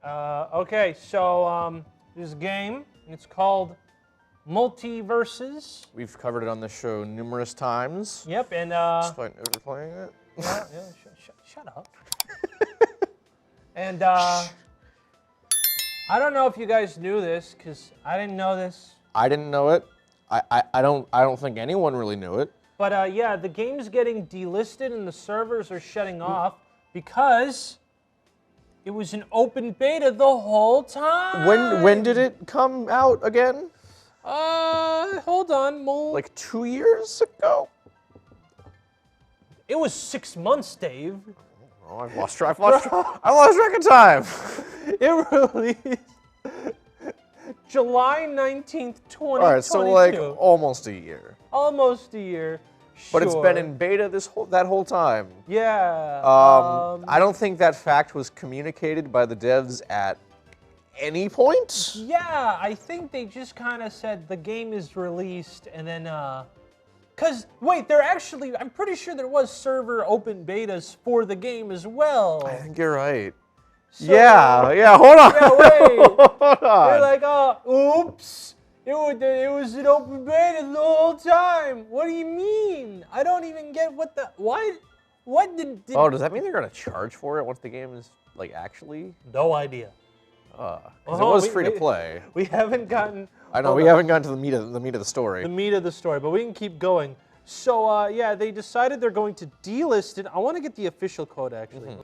Okay, so there's a game, and it's called Multiversus. We've covered it on the show numerous times. Yep, and Despite never playing it. yeah, shut up. And I don't know if you guys knew this, because I didn't know this. I didn't know it. I don't think anyone really knew it. But yeah, the game's getting delisted and the servers are shutting off because it was an open beta the whole time. When did it come out again? Hold on, Like 2 years ago? It was 6 months, Dave. Oh, I lost track of time. It released July 19th, 2022. All right, so like almost a year. Almost a year. But it's been sure. in beta that whole time. Yeah. I don't think that fact was communicated by the devs at any point. Yeah, I think they just kind of said the game is released and then, cause wait, I'm pretty sure there was server open betas for the game as well. I think you're right. So, yeah, hold on. Yeah, wait. Hold on. They're like, oh, oops. It was an open beta the whole time. What do you mean? I don't even get what did Oh, does that mean they're gonna charge for it once the game is like actually? No idea. Because it was free to play. We haven't gotten. I know we haven't gotten to the meat of the story. The meat of the story, but we can keep going. So yeah, they decided they're going to delist it. I want to get the official code actually. Mm-hmm.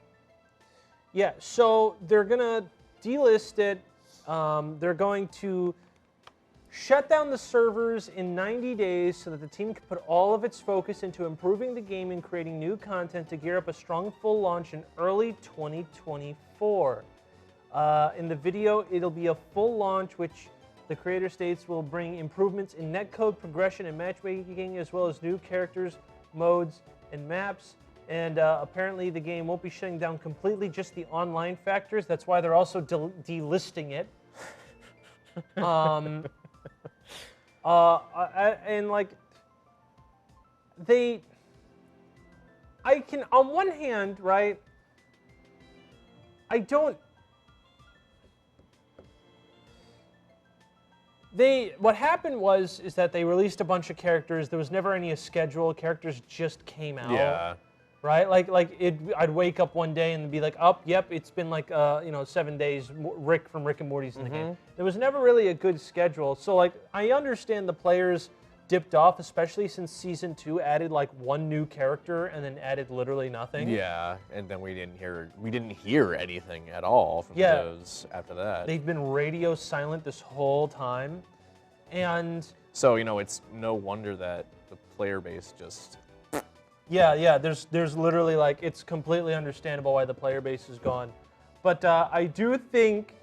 Yeah, so they're gonna delist it. They're going to shut down the servers in 90 days so that the team can put all of its focus into improving the game and creating new content to gear up a strong full launch in early 2024. In the video, it'll be a full launch, which the creator states will bring improvements in netcode, progression, and matchmaking, as well as new characters, modes, and maps. And apparently the game won't be shutting down completely, just the online factors. That's why they're also delisting it. And like, on one hand, right, what happened is that they released a bunch of characters. There was never any schedule. Characters just came out. Yeah. Right? I'd wake up one day and be like, oh, yep, it's been like, 7 days. Rick from Rick and Morty's in the game. There was never really a good schedule. So like, I understand the players dipped off, especially since season 2 added like one new character and then added literally nothing. Yeah, and then we didn't hear anything at all from those after that. They've been radio silent this whole time, and so it's no wonder that the player base just. Yeah. There's literally like, it's completely understandable why the player base is gone, but I do think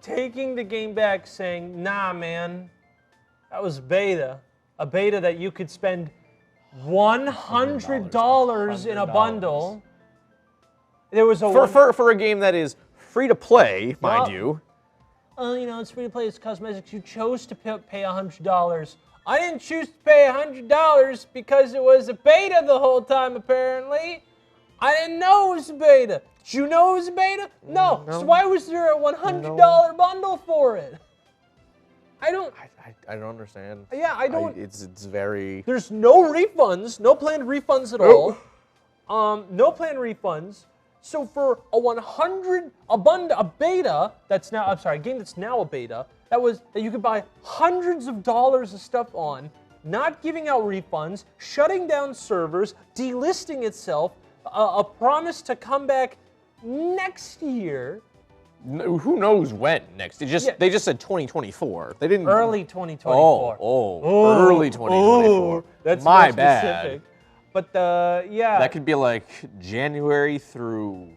taking the game back, saying, nah, man, that was beta. A beta that you could spend $100 in a bundle. There was a for a game that is free to play, mind you. Oh, it's free to play. It's cosmetics. You chose to pay $100. I didn't choose to pay $100 because it was a beta the whole time. Apparently, I didn't know it was a beta. Did you know it was a beta? No. So why was there a $100 bundle for it? I don't understand. Yeah, I don't. It's very. There's no refunds, no planned refunds at all. No planned refunds. So for a beta that's now, a game that's now a beta, that you could buy hundreds of dollars of stuff on, not giving out refunds, shutting down servers, delisting itself, a promise to come back next year. Who knows when next? They just said 2024. They didn't. Early 2024. Early 2024. That's my bad. Specific. But yeah. That could be like January through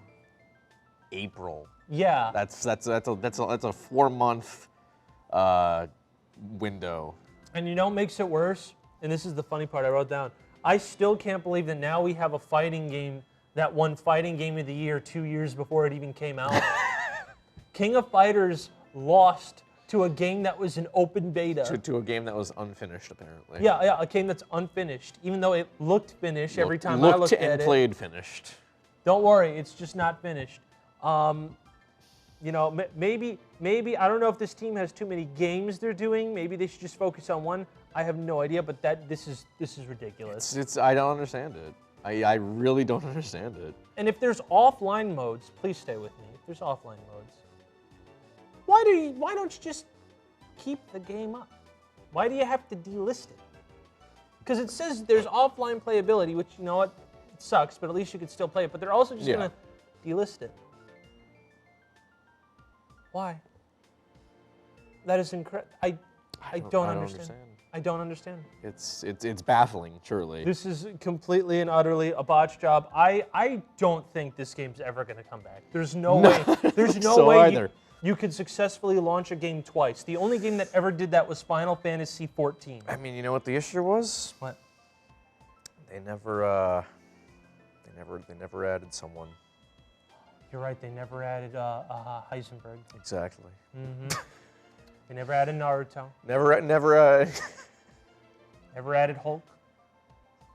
April. Yeah. That's a 4-month window. And what makes it worse? And this is the funny part I wrote down. I still can't believe that now we have a fighting game that won Fighting Game of the Year 2 years before it even came out. King of Fighters lost to a game that was an open beta. To a game that was unfinished, apparently. Yeah, a game that's unfinished, even though it looked finished every time I looked at it. Looked and played finished. Don't worry, it's just not finished. You know, maybe I don't know if this team has too many games they're doing. Maybe they should just focus on one. I have no idea, but this is ridiculous. I don't understand it. I really don't understand it. And if there's offline modes, please stay with me. If there's offline modes, why don't you just keep the game up? Why do you have to delist it? Because it says there's offline playability, which, you know what, it sucks, but at least you can still play it. But they're also just gonna delist it. Why? That is incredible. I don't understand. I don't understand. It's baffling, truly. This is completely and utterly a botch job. I don't think this game's ever going to come back. There's no way. There's no way you could successfully launch a game twice. The only game that ever did that was Final Fantasy XIV. I mean, you know what the issue was? What? They never added someone. You're right. They never added Heisenberg. Exactly. Mm-hmm. They never added Naruto. Never added Hulk.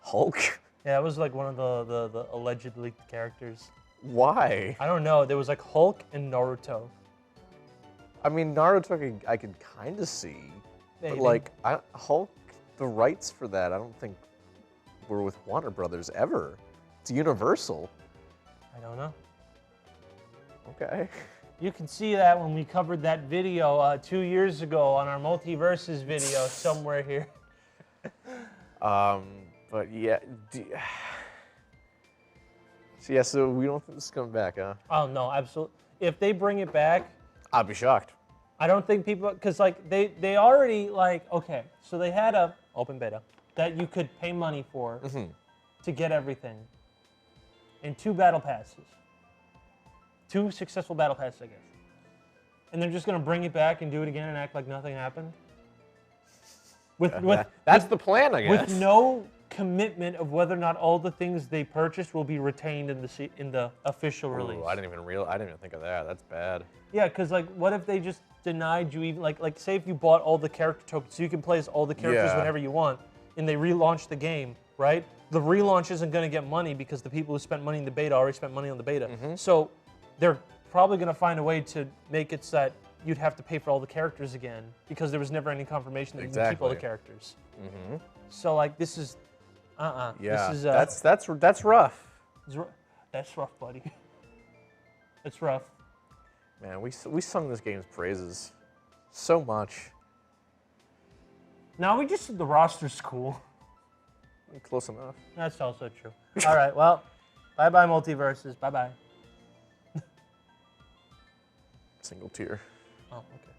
Hulk? Yeah, that was like one of the alleged leaked characters. Why? I don't know. There was like Hulk and Naruto. I mean, Naruto I could kind of see. Maybe. But like, Hulk, the rights for that, I don't think were with Warner Brothers ever. It's Universal. I don't know. Okay. You can see that when we covered that video 2 years ago on our Multiversus video somewhere here. But yeah. So we don't think this is coming back, huh? Oh, no, absolutely. If they bring it back, I'd be shocked. I don't think people, because like they already like, okay, so they had a open beta that you could pay money for to get everything and 2 battle passes. 2 successful battle passes, I guess. And they're just going to bring it back and do it again and act like nothing happened? That's the plan, I guess. With no commitment of whether or not all the things they purchased will be retained in the official release. I didn't even think of that. That's bad. Yeah, because like, what if they just denied you even like say if you bought all the character tokens, so you can play as all the characters whenever you want, and they relaunch the game, right? The relaunch isn't going to get money because the people who spent money in the beta already spent money on the beta. So they're probably going to find a way to make it so that you'd have to pay for all the characters again because there was never any confirmation that you can keep all the characters. So like, this is, Yeah, this is, that's rough. That's rough, buddy. It's rough. Man, we sung this game's praises so much. Now we just said the roster's cool. Close enough. That's also true. All right, well, bye-bye Multiversus. Bye-bye. Single tier. Oh, okay.